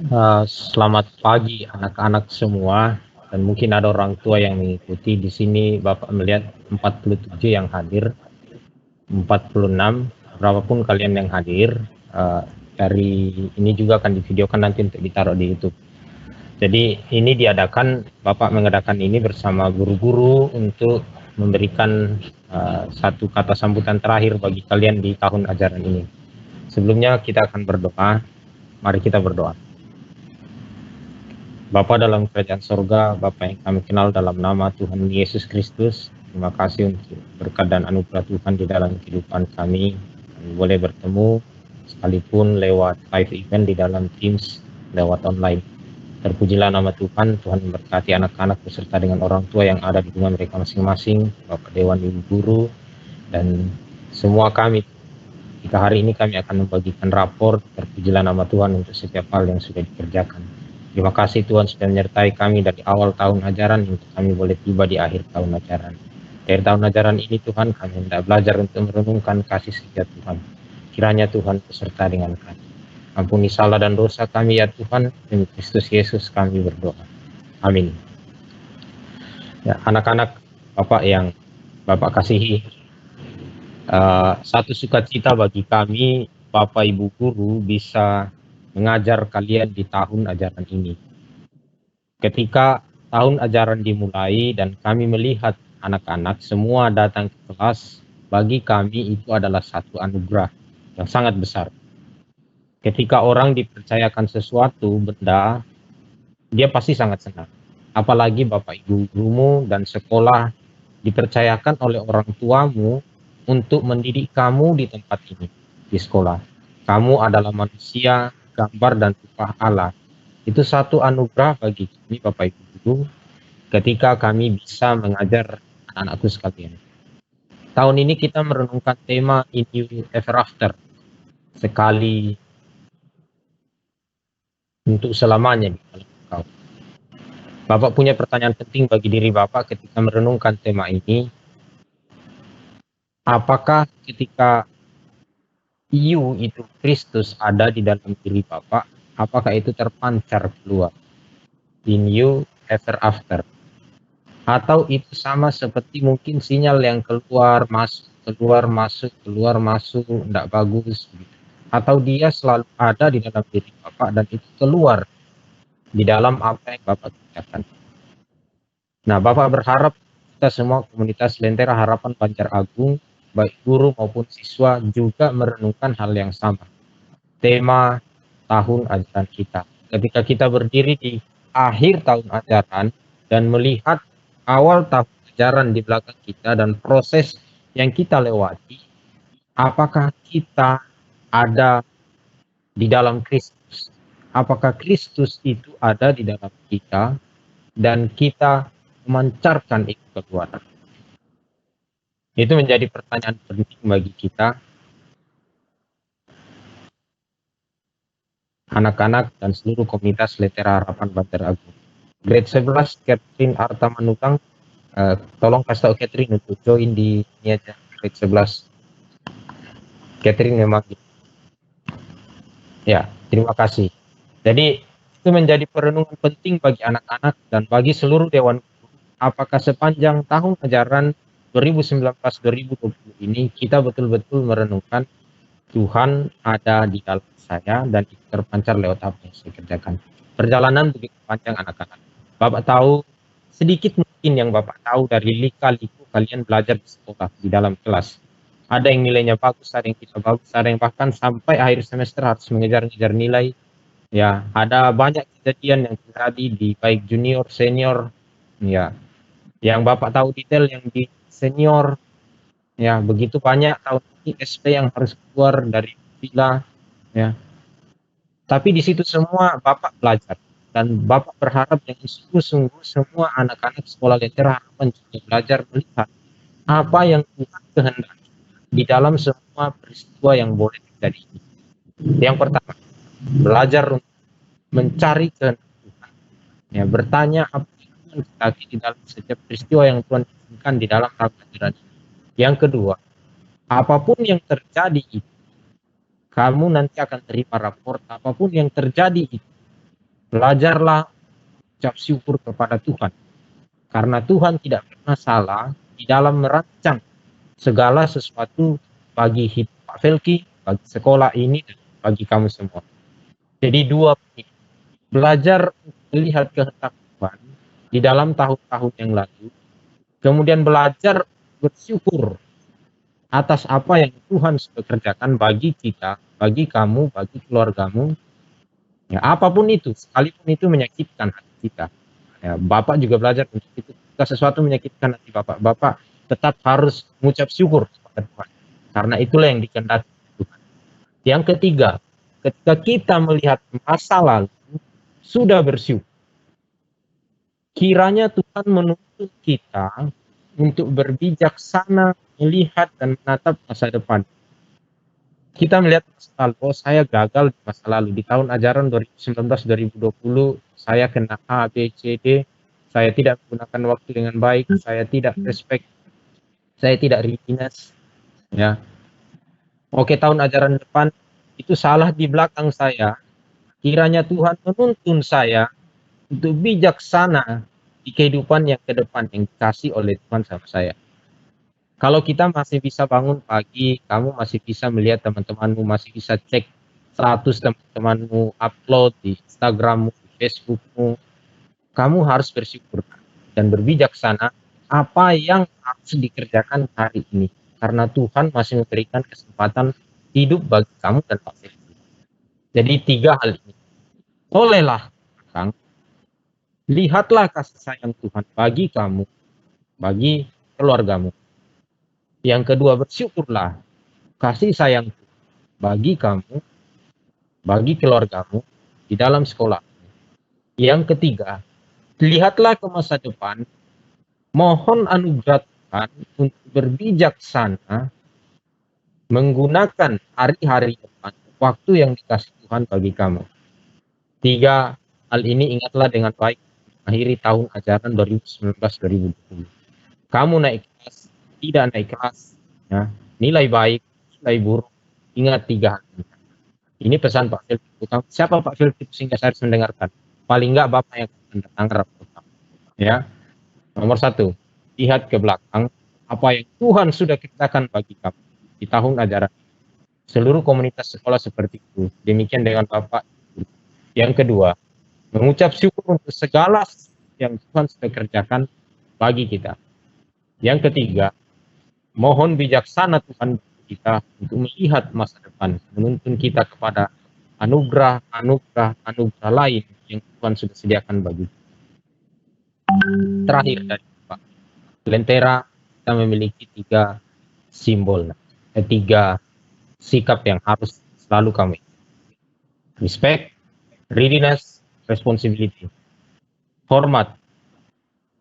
Selamat pagi anak-anak semua, dan mungkin ada orang tua yang mengikuti. Di sini Bapak melihat 47 yang hadir, 46, berapapun kalian yang hadir. eh, dari ini juga akan divideokan nanti untuk ditaruh di YouTube. Jadi ini diadakan, Bapak mengadakan ini bersama guru-guru untuk memberikan satu kata sambutan terakhir bagi kalian di tahun ajaran ini. Sebelumnya kita akan berdoa. Mari kita berdoa. Bapa dalam kerajaan sorga, Bapa yang kami kenal dalam nama Tuhan Yesus Kristus, terima kasih untuk berkat dan anugerah Tuhan di dalam kehidupan kami. Kami boleh bertemu sekalipun lewat live event di dalam Teams, lewat online. Terpujilah nama Tuhan, Tuhan memberkati anak-anak beserta dengan orang tua yang ada di rumah mereka masing-masing, Bapak Dewan, Ibu Guru, dan semua kami. Jika hari ini kami akan membagikan rapor, terpujilah nama Tuhan untuk setiap hal yang sudah dikerjakan. Terima kasih Tuhan sudah menyertai kami dari awal tahun ajaran untuk kami boleh tiba di akhir tahun ajaran. Dari tahun ajaran ini Tuhan kami hendak belajar untuk merenungkan kasih setia Tuhan. Kiranya Tuhan beserta dengan kami. Ampuni salah dan dosa kami ya Tuhan, demi Kristus Yesus kami berdoa. Amin. Ya, anak-anak Bapak yang Bapak kasihi, satu sukacita bagi kami Bapak Ibu Guru bisa mengajar kalian di tahun ajaran ini. Ketika tahun ajaran dimulai dan kami melihat anak-anak semua datang ke kelas, bagi kami itu adalah satu anugerah yang sangat besar. Ketika orang dipercayakan sesuatu benda, dia pasti sangat senang. Apalagi Bapak Ibu gurumu dan sekolah dipercayakan oleh orang tuamu untuk mendidik kamu di tempat ini, di sekolah. Kamu adalah manusia, gambar dan rupa Allah. Itu satu anugerah bagi kami Bapak Ibu guru ketika kami bisa mengajar anak-anakku sekalian. Tahun ini kita merenungkan tema In You Ever After, sekali untuk selamanya di dalam Engkau. Bapak punya pertanyaan penting bagi diri Bapak ketika merenungkan tema ini. Apakah ketika You itu Kristus ada di dalam diri Bapak, apakah itu terpancar keluar? In You Ever After. Atau itu sama seperti mungkin sinyal yang keluar masuk tidak bagus gitu. Atau dia selalu ada di dalam diri Bapak dan itu keluar di dalam apa yang Bapak kerjakan. Nah, Bapak berharap kita semua komunitas Lentera Harapan Banjar Agung, baik guru maupun siswa juga merenungkan hal yang sama. Tema tahun ajaran kita. Ketika kita berdiri di akhir tahun ajaran dan melihat awal tahun ajaran di belakang kita dan proses yang kita lewati, apakah kita ada di dalam Kristus? Apakah Kristus itu ada di dalam kita dan kita memancarkan itu keluar? Itu menjadi pertanyaan penting bagi kita, anak-anak dan seluruh komunitas Lentera Harapan Banjar Agung. Grade 11 Catherine Arta Manukang, tolong kasih tahu Catherine untuk join di ini aja, grade 11. Catherine memang ya, terima kasih. Jadi itu menjadi perenungan penting bagi anak-anak dan bagi seluruh Dewan Guru. Apakah sepanjang tahun ajaran 2019-2020 ini kita betul-betul merenungkan Tuhan ada di dalam saya dan itu terpancar lewat apa yang saya kerjakan. Perjalanan begitu panjang anak-anak. Bapak tahu sedikit mungkin yang Bapak tahu dari lika-liku kalian belajar di sekolah, di dalam kelas. Ada yang nilainya bagus, ada yang tidak bagus, ada yang bahkan sampai akhir semester harus mengejar-ngejar nilai. Ya, ada banyak kejadian yang terjadi di baik junior, senior. Ya, yang Bapak tahu detail yang di senior. Ya, begitu banyak tahun ini SP yang harus keluar dari villa. Ya, tapi di situ semua Bapak belajar dan Bapak berharap dengan sungguh-sungguh semua anak-anak sekolah Lentera Harapan juga belajar melihat apa yang Tuhan kehendaki di dalam semua peristiwa yang boleh terjadi. Yang pertama, belajar untuk mencari kehendak Tuhan. Ya, bertanya apa yang Tuhan kehendaki di dalam setiap peristiwa yang Tuhan inginkan di dalam ajaran ini. Yang kedua, apapun yang terjadi itu, kamu nanti akan terima raport apapun yang terjadi itu. Belajarlah ucap syukur kepada Tuhan. Karena Tuhan tidak pernah salah di dalam merancang segala sesuatu bagi hidup Pak Felki, bagi sekolah ini, dan bagi kamu semua. Jadi dua, belajar melihat kehendak Tuhan di dalam tahun-tahun yang lalu, kemudian belajar bersyukur atas apa yang Tuhan sudah kerjakan bagi kita, bagi kamu, bagi keluargamu. Ya, apapun itu, sekalipun itu menyakitkan hati kita. Ya, Bapak juga belajar untuk itu. Jika sesuatu menyakitkan hati Bapak, Bapak tetap harus mengucap syukur kepada Tuhan. Karena itulah yang dikehendaki Tuhan. Yang ketiga, ketika kita melihat masa lalu, sudah bersyukur. Kiranya Tuhan menuntut kita untuk berbijaksana melihat dan menatap masa depan. Kita melihat masa lalu, oh saya gagal di masa lalu. Di tahun ajaran 2019-2020, saya kena A, B, C, D. Saya tidak menggunakan waktu dengan baik. Saya tidak respect. Saya tidak readiness. Ya. Oke, tahun ajaran depan, itu salah di belakang saya. Kiranya Tuhan menuntun saya untuk bijaksana di kehidupan yang ke depan yang dikasih oleh Tuhan sama saya. Kalau kita masih bisa bangun pagi, kamu masih bisa melihat teman-temanmu, masih bisa cek status teman-temanmu, upload di Instagrammu, di Facebookmu, kamu harus bersyukur dan berbijaksana apa yang harus dikerjakan hari ini. Karena Tuhan masih memberikan kesempatan hidup bagi kamu dan Pak Felix. Jadi 3 hal ini. Olehlah, Kang, lihatlah kasih sayang Tuhan bagi kamu, bagi keluargamu. Yang kedua, bersyukurlah kasih sayang bagi kamu, bagi keluargamu di dalam sekolah. Yang ketiga, lihatlah ke masa depan, mohon anugerah Tuhan untuk berbijaksana menggunakan hari-hari depan, waktu yang dikasih Tuhan bagi kamu. 3 hal ini ingatlah dengan baik akhiri tahun ajaran 2019-2020. Kamu naik kelas, tidak naik kelas, ya, nilai baik, nilai buruk, ingat 3 hal ini. Ini pesan Pak Felix. Siapa Pak Felix sehingga saya harus mendengarkan? Paling enggak Bapak yang akan datang rapor. Ya. Nomor 1, lihat ke belakang apa yang Tuhan sudah kerjakan bagi kamu di tahun ajaran. Seluruh komunitas sekolah seperti itu. Demikian dengan Bapak. Yang kedua, mengucap syukur untuk segala yang Tuhan sudah kerjakan bagi kita. Yang ketiga, mohon bijaksana Tuhan kita untuk melihat masa depan, menuntun kita kepada anugerah lain yang Tuhan sudah sediakan bagi kita. Terakhir dari Pak Lentera, kita memiliki 3 simbol, 3 sikap yang harus selalu kami. Respect, readiness, responsibility. Hormat.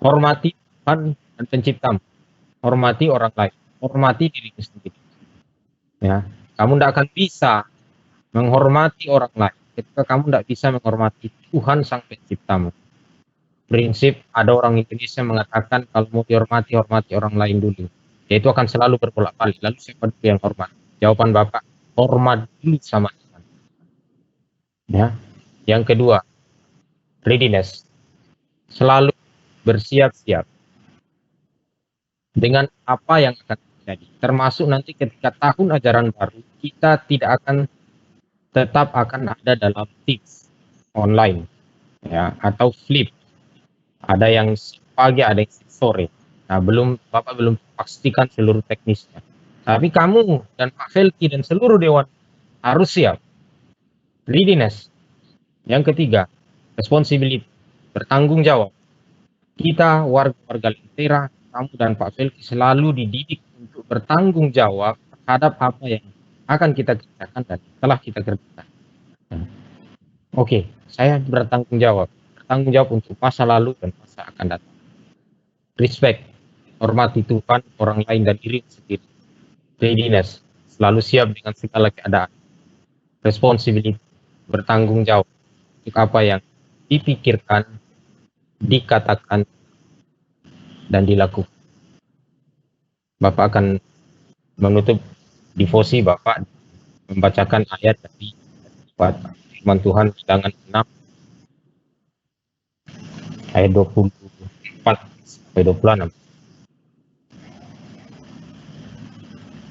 Hormati Tuhan dan penciptamu. Hormati orang lain. Hormati dirimu sendiri. Ya, kamu tidak akan bisa menghormati orang lain ketika kamu tidak bisa menghormati Tuhan sang penciptamu. Prinsip ada orang Indonesia mengatakan kalau mau dihormati, hormati orang lain dulu. Yaitu akan selalu berbolak-balik. Lalu siapa dulu yang hormat? Jawaban Bapak, hormat dulu sama Tuhan. Ya. Yang kedua, readiness. Selalu bersiap-siap dengan apa yang akan terjadi. Termasuk nanti ketika tahun ajaran baru, kita tetap akan ada dalam tips online, ya, atau flip. Ada yang pagi, ada yang sore. Nah, Bapak belum pastikan seluruh teknisnya. Tapi kamu dan Pak Felki dan seluruh dewan harus siap. Readiness. Yang ketiga, responsibility. Bertanggung jawab. Kita warga Lentera, kamu dan Pak Felki selalu dididik untuk bertanggung jawab terhadap apa yang akan kita kerjakan dan telah kita kerjakan. Oke, saya bertanggung jawab. Bertanggung jawab untuk masa lalu dan masa akan datang. Respect, hormati Tuhan, orang lain dan diri sendiri. Readiness, selalu siap dengan segala keadaan. Responsibility, bertanggung jawab untuk apa yang dipikirkan, dikatakan, dan dilakukan. Bapak akan menutup devosi Bapak membacakan ayat dari firman Tuhan Bilangan 6 ayat 24 sampai 26.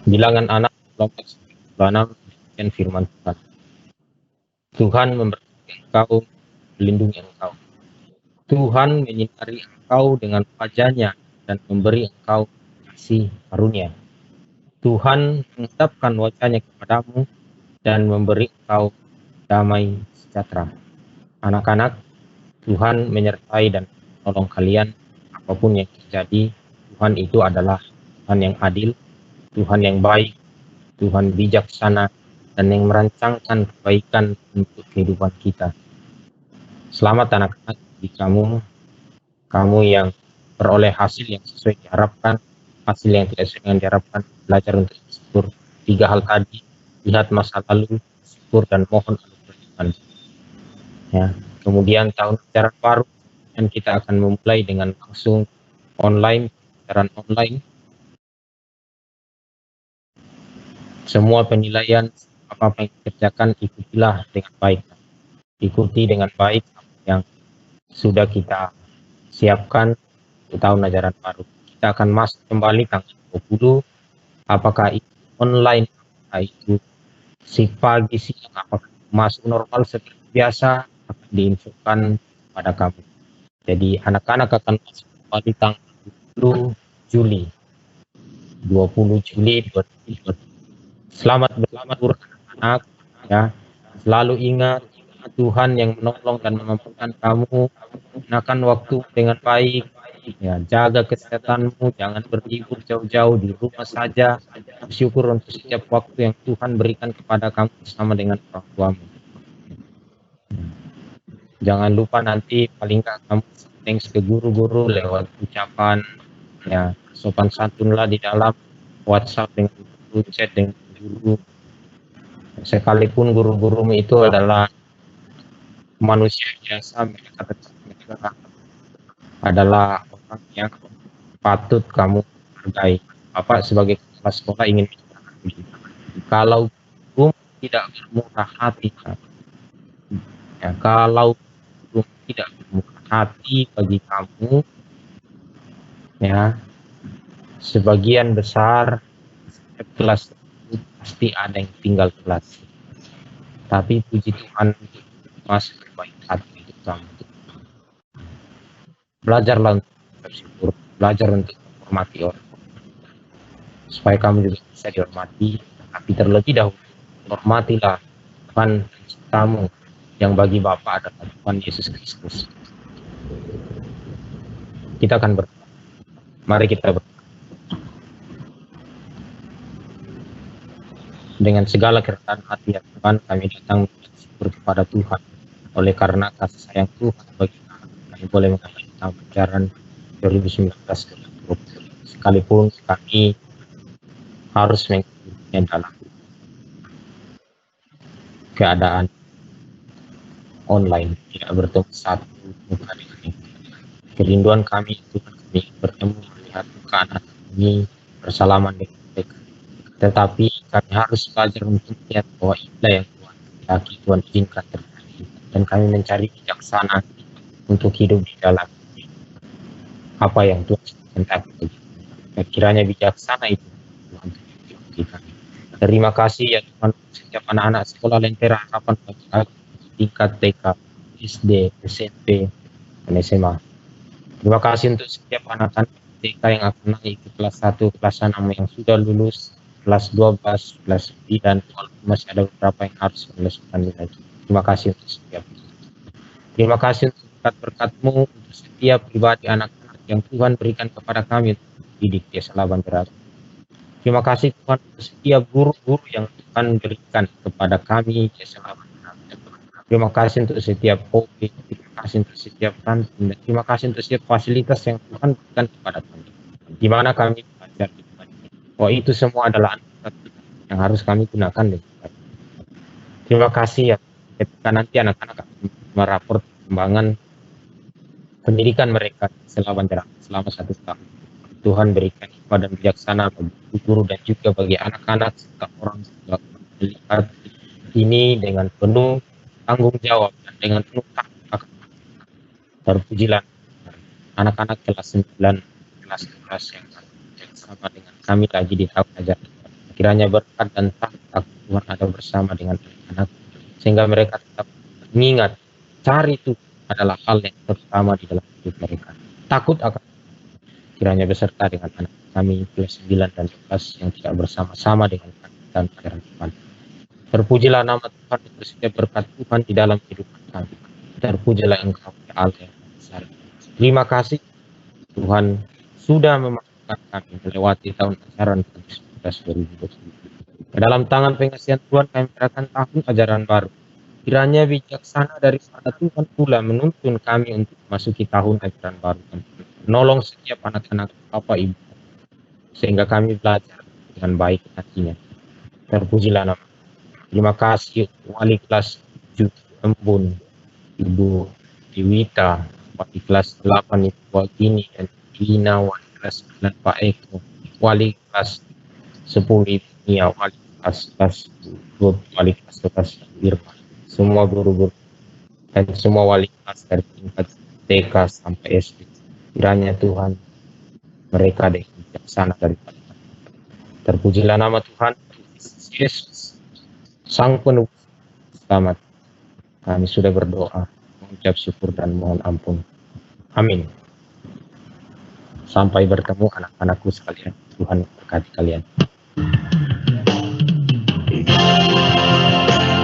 Bilangan anak 26 dan firman Tuhan. Tuhan memberkati engkau, melindungi engkau. Tuhan menyinari engkau dengan wajah-Nya dan memberi engkau kasih karunia. Tuhan menghadapkan wajah-Nya kepadamu dan memberi engkau damai sejahtera. Anak-anak, Tuhan menyertai dan menolong kalian apapun yang terjadi. Tuhan itu adalah Tuhan yang adil, Tuhan yang baik, Tuhan bijaksana, dan yang merancangkan kebaikan untuk kehidupan kita. Selamat anak-anak bagi kamu yang beroleh hasil yang sesuai diharapkan, hasil yang tidak sesuai dengan diharapkan, belajar untuk bersyukur. 3 hal tadi, lihat masa lalu, syukur, dan mohon anugerah Tuhan. Ya. Kemudian tahun ajaran baru, dan kita akan memulai dengan langsung online, pelajaran online. Semua penilaian apa yang dikerjakan ikutilah dengan baik. Ikuti dengan baik apa yang sudah kita siapkan untuk tahun ajaran baru. Kita akan masuk kembali tanggal 20. Apakah itu online, apakah itu si pagi, siang, apakah masuk normal seperti biasa, akan diinfokan pada kamu. Jadi anak-anak akan masuk kembali tanggal 20 Juli 2020. Selamat berlibur anak-anak, ya. Selalu ingat Tuhan yang menolong dan memampukan kamu. Gunakan waktu dengan baik, ya. Jaga kesehatanmu, jangan berlibur jauh-jauh, di rumah saja. Bersyukur untuk setiap waktu yang Tuhan berikan kepada kamu bersama dengan orang tuamu. Jangan lupa nanti paling nggak kamu thanks ke guru-guru lewat ucapan, ya, sopan santunlah di dalam WhatsApp dengan guru, chat dengan guru. Sekalipun guru-guru itu adalah manusia biasa, mereka adalah orang yang patut kamu hargai. Bapak sebagai kepala sekolah ingin bicara begitu. Kalau guru tidak bermurah hati, ya, kalau guru tidak bermurah hati bagi kamu, ya, sebagian besar kelas itu pasti ada yang tinggal kelas. Tapi puji Tuhan masih berbaik hati untuk kamu. Belajarlah untuk bersyukur, belajar untuk menghormati orang, supaya kamu juga bisa dihormati. Tapi terlebih dahulu, hormatilah Tuhan penciptamu, yang bagi Bapa adalah Tuhan Yesus Kristus. Kita akan berdoa. Mari kita berdoa. Dengan segala kerendahan hati ya Tuhan, kami datang bersyukur kepada Tuhan. Oleh karena kasih sayang Tuhan bagi kami boleh mengambil pelajaran 2019. Sekalipun kami harus mengikutinya dalam keadaan online, tidak bertemu satu muka dengan yang kerinduan kami Tuhan, kami bertemu melihat muka anak kami bersalaman dengan mereka. Tetapi kami harus belajar untuk melihat bahwa inilah yang Tuhan kehendaki, Tuhan izinkan terjadi, dan kami mencari bijaksana untuk hidup di dalam apa yang Tuhan kehendaki. Kiranya bijaksana itu Tuhan kita. Terima kasih ya Tuhan, setiap anak-anak sekolah Lentera Harapan bagi tingkat TK, SD, SMP, dan SMA. Terima kasih untuk setiap anak-anak TK yang akan naik ke kelas 1, kelas 6 yang sudah lulus, kelas 12, kelas 9, walaupun masih ada beberapa yang harus menyelesaikan lagi. Terima kasih untuk setiap itu. Terima kasih untuk berkat-berkat-Mu untuk setiap pribadi anak-anak yang Tuhan berikan kepada kami untuk didik di Laban Berat. Terima kasih Tuhan untuk setiap guru-guru yang Tuhan berikan kepada kami di Laban Berat. Terima kasih untuk setiap OP, terima kasih untuk setiap kantin, dan terima kasih untuk setiap fasilitas yang Tuhan berikan kepada kami. Di mana kami belajar, bahwa itu semua adalah anugerah yang harus kami gunakan. Terima kasih ya, ketika nanti anak-anak akan meraport perkembangan pendidikan mereka selama 1 tahun. Tuhan berikan hikmah dan bijaksana bagi guru dan juga bagi anak-anak serta orang tua melihat ini dengan penuh tanggung jawab dan dengan penuh takwa. Terpujilah anak-anak kelas 9, kelas 11 yang sama dengan kami lagi di tahun ajaran. Kiranya berkat dan tahta Tuhan ada bersama dengan anak-anak, sehingga mereka tetap mengingat cari Tuhan adalah hal yang terutama di dalam hidup mereka. Takut akan kiranya beserta dengan anak kami kelas 9 dan 11 yang tidak bersama-sama dengan kami dan ajaran Tuhan. Terpujilah nama Tuhan untuk setiap berkat Tuhan di dalam kehidupan kami. Terpujilah Engkau ya Allah yang besar. Terima kasih Tuhan sudah memasukkan kami melewati tahun ajaran 2019-2020. Ke dalam tangan pengasihan Tuhan kami menyerahkan tahun ajaran baru. Kiranya bijaksana daripada Tuhan pula menuntun kami untuk memasuki tahun ajaran baru. Menolong setiap anak-anak Bapak Ibu sehingga kami belajar dengan baik hatinya. Terpujilah nama. Terima kasih wali kelas 7 Embun, Ibu Diwita, wali kelas 8 Ibu Wagini dan Lina, wali kelas 9 Pak Eko, wali kelas 10 Ibu Nia, wali kelas 11 wali kelas 12 Irma, semua guru-guru dan semua wali kelas dari tingkat TK sampai SD. Kiranya Tuhan mereka bijaksana daripada. Terpujilah nama Tuhan Yesus, Sang Penebus Selamat. Kami sudah berdoa, mengucap syukur dan mohon ampun. Amin. Sampai bertemu anak-anakku sekalian. Tuhan berkati kalian.